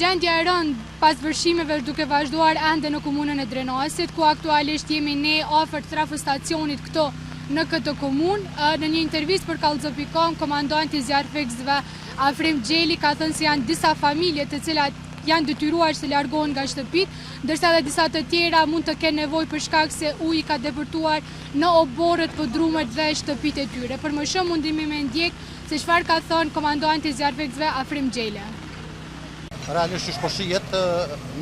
Gjendja e rëndë pas vërshimeve duke vazhduar ende në komunën e Drenasit, ku aktualisht jemi ne afër trafostacionit këto në këtë komunë. Në një intervistë për Kallxo.com, komandanti i zjarrfeksëve Afrim Xheli ka thënë se janë disa familje të cilat janë detyruar të largohen nga shtëpitë, ndërsa edhe disa të tjera mund të kenë nevojë për shkak se uji ka depërtuar në oborret, podrumet dhe shtëpitë e tyre. Për më shumë mundimi me ndjek se çfarë ka thënë komandanti i zjarrfeksëve Afrim Xheli. Realisht që shpërshijet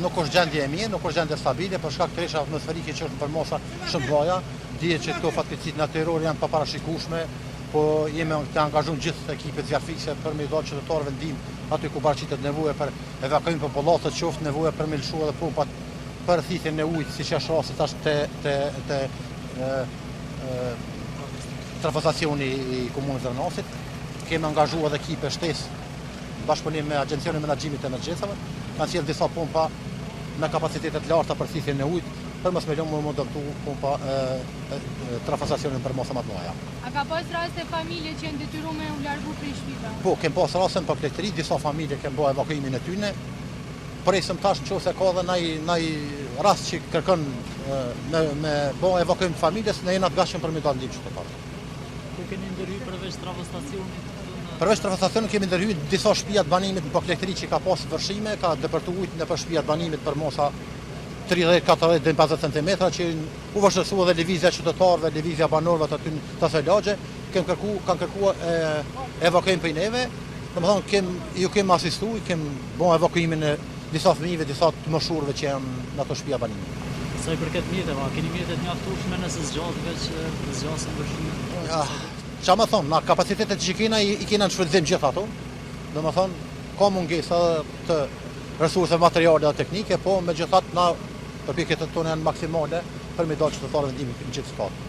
nuk është gjendje e mirë, nuk është gjendje stabile, për shkak të rresha atmosferike që është në përmosa shumë të mëdha. Dihet që këto fatkeqësitë natyrore janë pa parashikueshme, po jemi të angazhuar gjithë ekipet zjarrfikse për me dhënë qytetarëve ndihmë aty ku baraqitet nevoja për evakuim popullatët, qoftë nevoja për me lëshuar edhe pumpat për thithjen e ujit, siç është rasti tash te trafostacioni i komunës Drenasit. Kemi angazhuar edhe ekipe shtesë bashkëpunim me Agjencion e Menaxhimit të Emergjencave, kanë sjellë disa pompa me kapacitete të larta për thithjen e ujit, për mos me lëmë më dëmtu pompa trafostacionin për mosa më të mëdha. A ka pas raste familje që janë detyruar me u largu prej shtëpive? Po, kem pas raste për plektëri, disa familje kanë bërë evakuimin e tyre. Presim tash nëse ka edhe ndaj rast që kërkon me bë evakuim të familjes, ne jemi të gatshëm për me dalë ndihmë qytetarëve. Ku keni ndërhyrë përveç trafostacionit? Përveç trafostacionit kemi ndërhyrë disa shtëpia të banimit në plektëri që ka pas vërshime, ka depërtuar ujë nëpër shtëpia të banimit për mosa 30, 40 deri 50 cm që u vështirësua edhe lëvizja qytetarëve, lëvizja banorëve të aty të asaj lagje, kanë kërkuar evakuim për neve. Domethënë ju kemi asistuar, kemi bën evakuimin e disa fëmijëve, disa të moshuarve që janë në ato shtëpia banimi. Sa i përket mjeteve, keni mjete të mjaftueshme nëse zgjatet veç zgjasin vështirë? Qa më thonë, na kapacitetet që kena i kena në shfrytëzim gjithë ato. Domethënë, ka mungesa të resurse materiale dhe teknike, po megjithatë na përpjekjet tona janë maksimale për me dalë qytetarëve ndihmë në gjithë situatë.